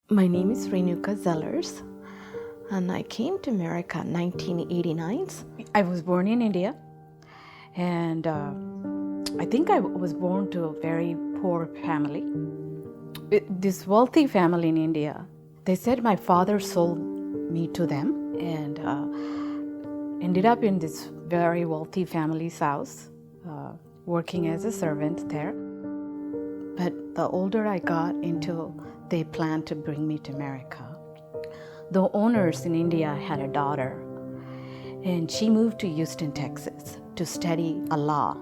My name is Renuka Zellars, and I came to America in 1989. I was born in India, and I think I was born to a very poor family. This wealthy family in India, they said my father sold me to them and ended up in this very wealthy family's house, working as a servant there. But the older I got into, they planned to bring me to America. The owners in India had a daughter, and she moved to Houston, Texas to study law.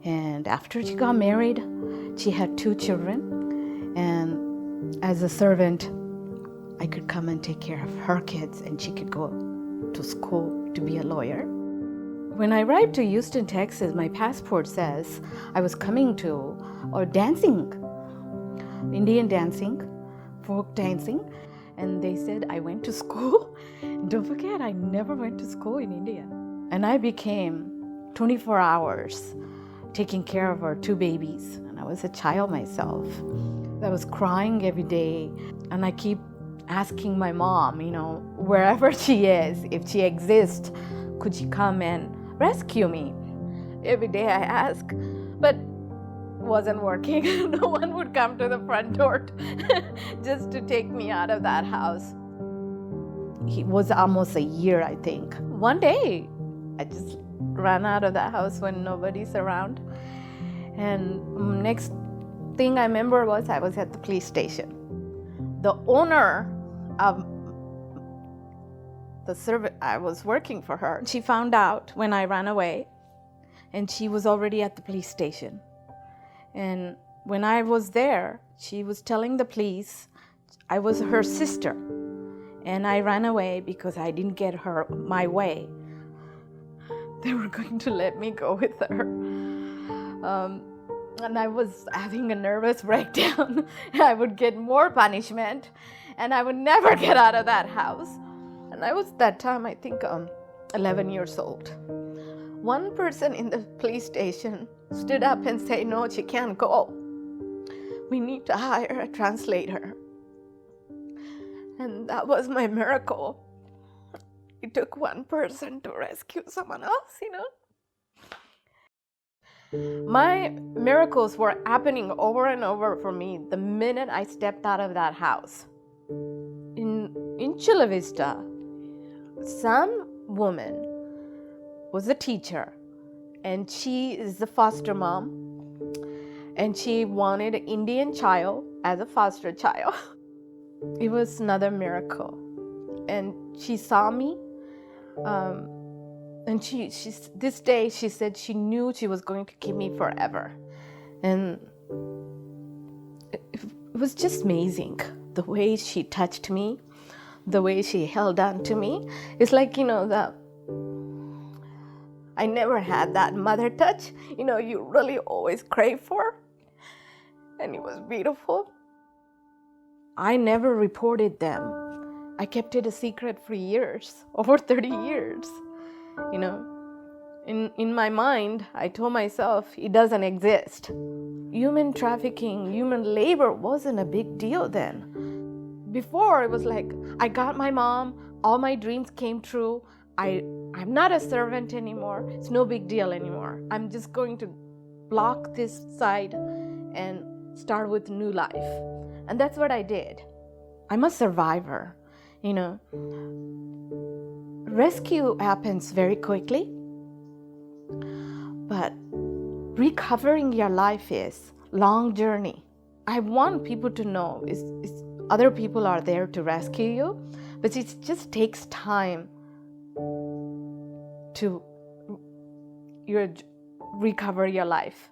And after she got married, she had 2 children, and as a servant, I could come and take care of her kids, and she could go to school to be a lawyer. When I arrived to Houston, Texas, my passport says I was coming to dancing, Indian dancing, folk dancing, and they said I went to school. Don't forget, I never went to school in India. And I became 24 hours taking care of our 2 babies, and I was a child myself. I was crying every day, and I keep asking my mom, wherever she is, if she exists, could she come and rescue me? Every day I ask, but wasn't working. No one would come to the front door just to take me out of that house. It was almost a year, I think. One day, I just ran out of the house when nobody's around. And next thing I remember was I was at the police station. The owner of the servant, I was working for her. She found out when I ran away, and she was already at the police station. And when I was there, she was telling the police I was her sister, and I ran away because I didn't get her my way. They were going to let me go with her. And I was having a nervous breakdown. I would get more punishment, and I would never get out of that house. And I was that time, I think, 11 years old. One person in the police station stood up and said, "No, she can't go. We need to hire a translator." And that was my miracle. It took one person to rescue someone else, My miracles were happening over and over for me the minute I stepped out of that house. In Chula Vista, some woman was a teacher, and she is the foster mom, and she wanted an Indian child as a foster child. It was another miracle. And she saw me, and she this day she said she knew she was going to keep me forever. And it was just amazing the way she touched me, the way she held on to me. It's like, I never had that mother touch, you really always crave for. And it was beautiful. I never reported them. I kept it a secret for years, over 30 years. In my mind, I told myself it doesn't exist. Human trafficking, human labor wasn't a big deal then. Before, it was like, I got my mom, all my dreams came true. I'm not a servant anymore. It's no big deal anymore. I'm just going to block this side and start with new life. And that's what I did. I'm a survivor, Rescue happens very quickly, but recovering your life is long journey. I want people to know is other people are there to rescue you, but it just takes time to recover your life.